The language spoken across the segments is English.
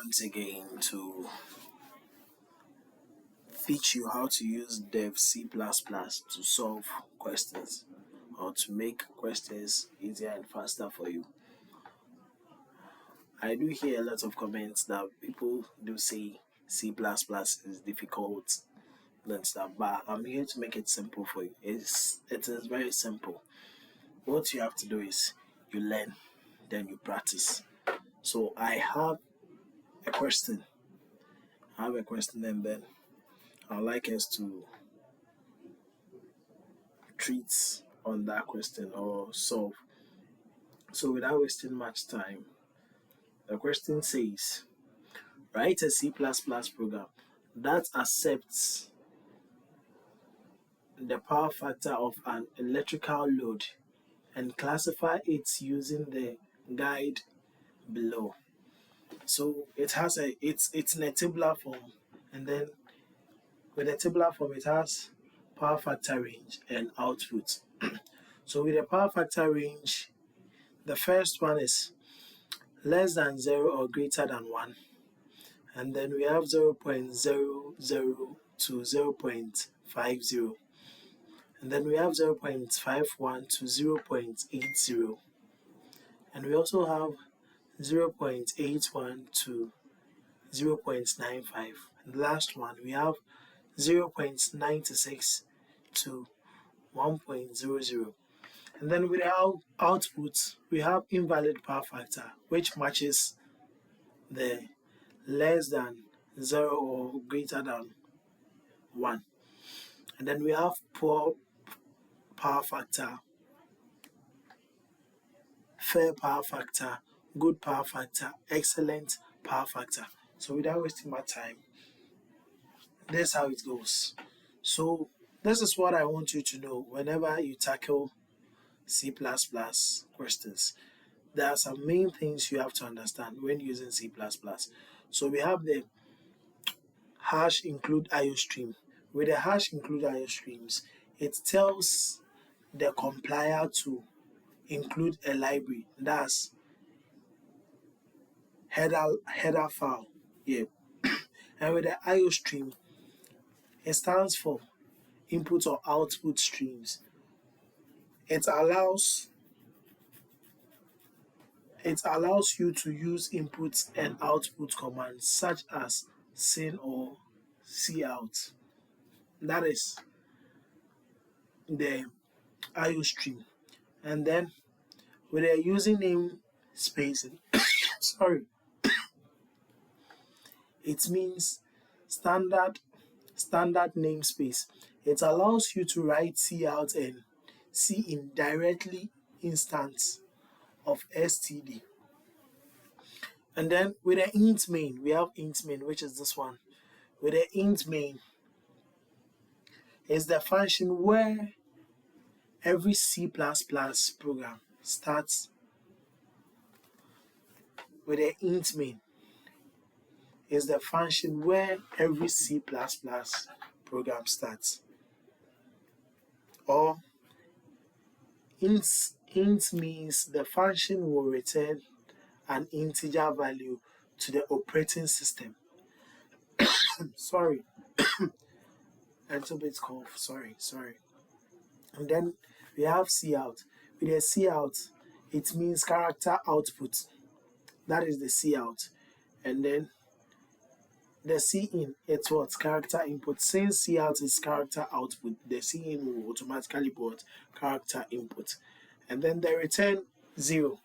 once again to teach you how to use Dev C++ to solve questions or to make questions easier and faster for you. I do hear a lot of comments that people do say C++ is difficult and stuff, but I'm here to make it simple for you. It is very simple. What you have to do is you learn, then you practice. So I have a question. And then I'd like us to treat on that question or solve. So without wasting much time, the question says, write a C++ program that accepts the power factor of an electrical load and classify it using the guide below. So it's in a tabular form, and then with a tabular form it has power factor range and output. So with the power factor range, the first one is less than 0 or greater than 1, and then we have 0.00 to 0.50, and then we have 0.51 to 0.80, and we also have 0.81 to 0.95, and the last one we have 0.96 to 1.00. And then with our output, we have invalid power factor, which matches the less than 0 or greater than 1. And then we have poor power factor, fair power factor, good power factor, excellent power factor. So without wasting my time, this is how it goes. So this is what I want you to know whenever you tackle C++ questions. There are some main things you have to understand when using C++. So we have the hash include IOStream. With the hash include IOStreams, it tells the compiler to include a library, that's header file. Yeah. And with the IOStream, it stands for input or output streams. It allows you to use input and output commands such as syn or cout. That is the IOStream. And then with the username spacing, sorry, it means standard namespace. It allows you to write cout and cin directly instance of std. And then with the int main, we have int main, which is this one. With the int main is the function where every C++ program starts. With the int main is the function where every C++ program starts. Or int means the function will return an integer value to the operating system. Sorry, a little bit cough. Sorry. And then we have cout. With the cout, it means character output. That is the cout. And then the cin, it's what? Character input. Since cout is character output, the cin will automatically put character input. And then the return 0.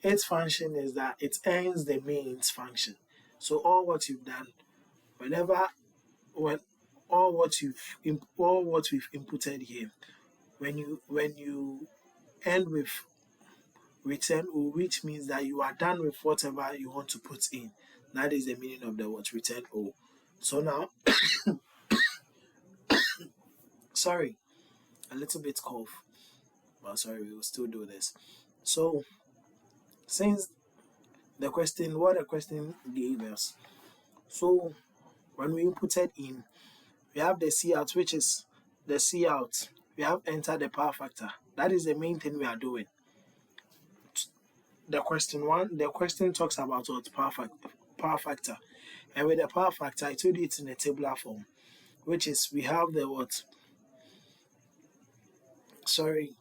Its function is that it ends the mains function. So all what you've done, all what we've inputted here, when you end with return O, which means that you are done with whatever you want to put in. That is the meaning of the word return O. So now, sorry, a little bit cough, but sorry, we will still do this. So since what the question gave us, so when we inputted in, we have the cout, which is the cout. We have entered the power factor. That is the main thing we are doing. the question talks about what power factor. And with the power factor, I told you it's in a tabular form, which is we have the what? Sorry,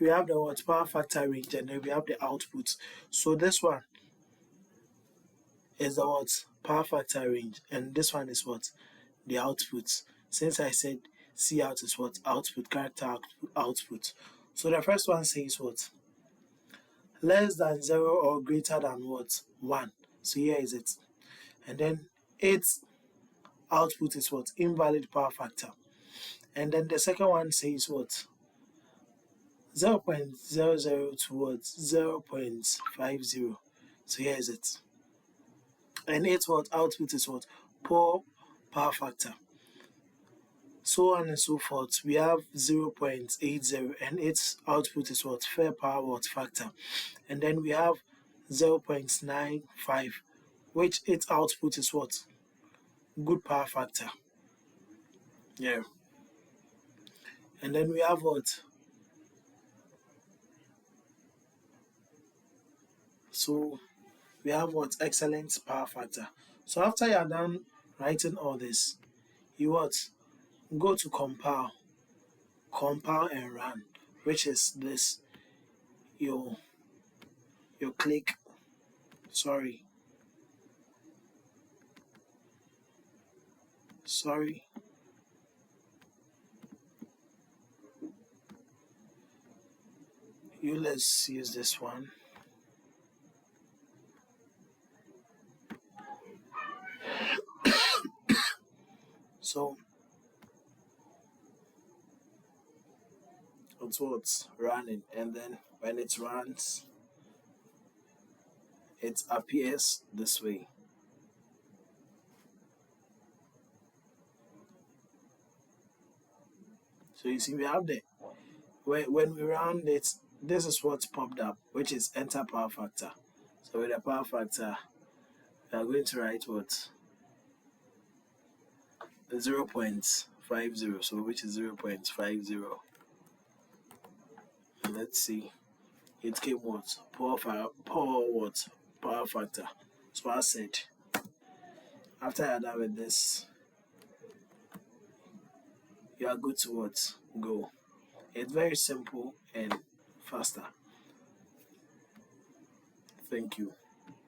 we have the what power factor range, and then we have the output. So this one is the what power factor range, and this one is what the output. Since I said C out is what output character output. So the first one says what less than 0 or greater than what 1. So here is it, and then its output is what invalid power factor. And then the second one says what 0.00 towards 0.50. So here is it. And its what output is what poor power factor. So on and so forth. We have 0.80 and its output is what fair power what factor. And then we have 0.95, which its output is what good power factor. Yeah. And then we have what? So we have what excellent power factor. So after you are done writing all this, you what go to compile and run, which is this. You click sorry let's use this one. So it's what's running, and then when it runs it appears this way. So you see we have the when we run it, this is what popped up, which is enter power factor. So with the power factor we are going to write what 0.50, so which is 0.50. And let's see, it came what power factor. So I said after you're done with this, you are good to what go. It's very simple and faster. Thank you.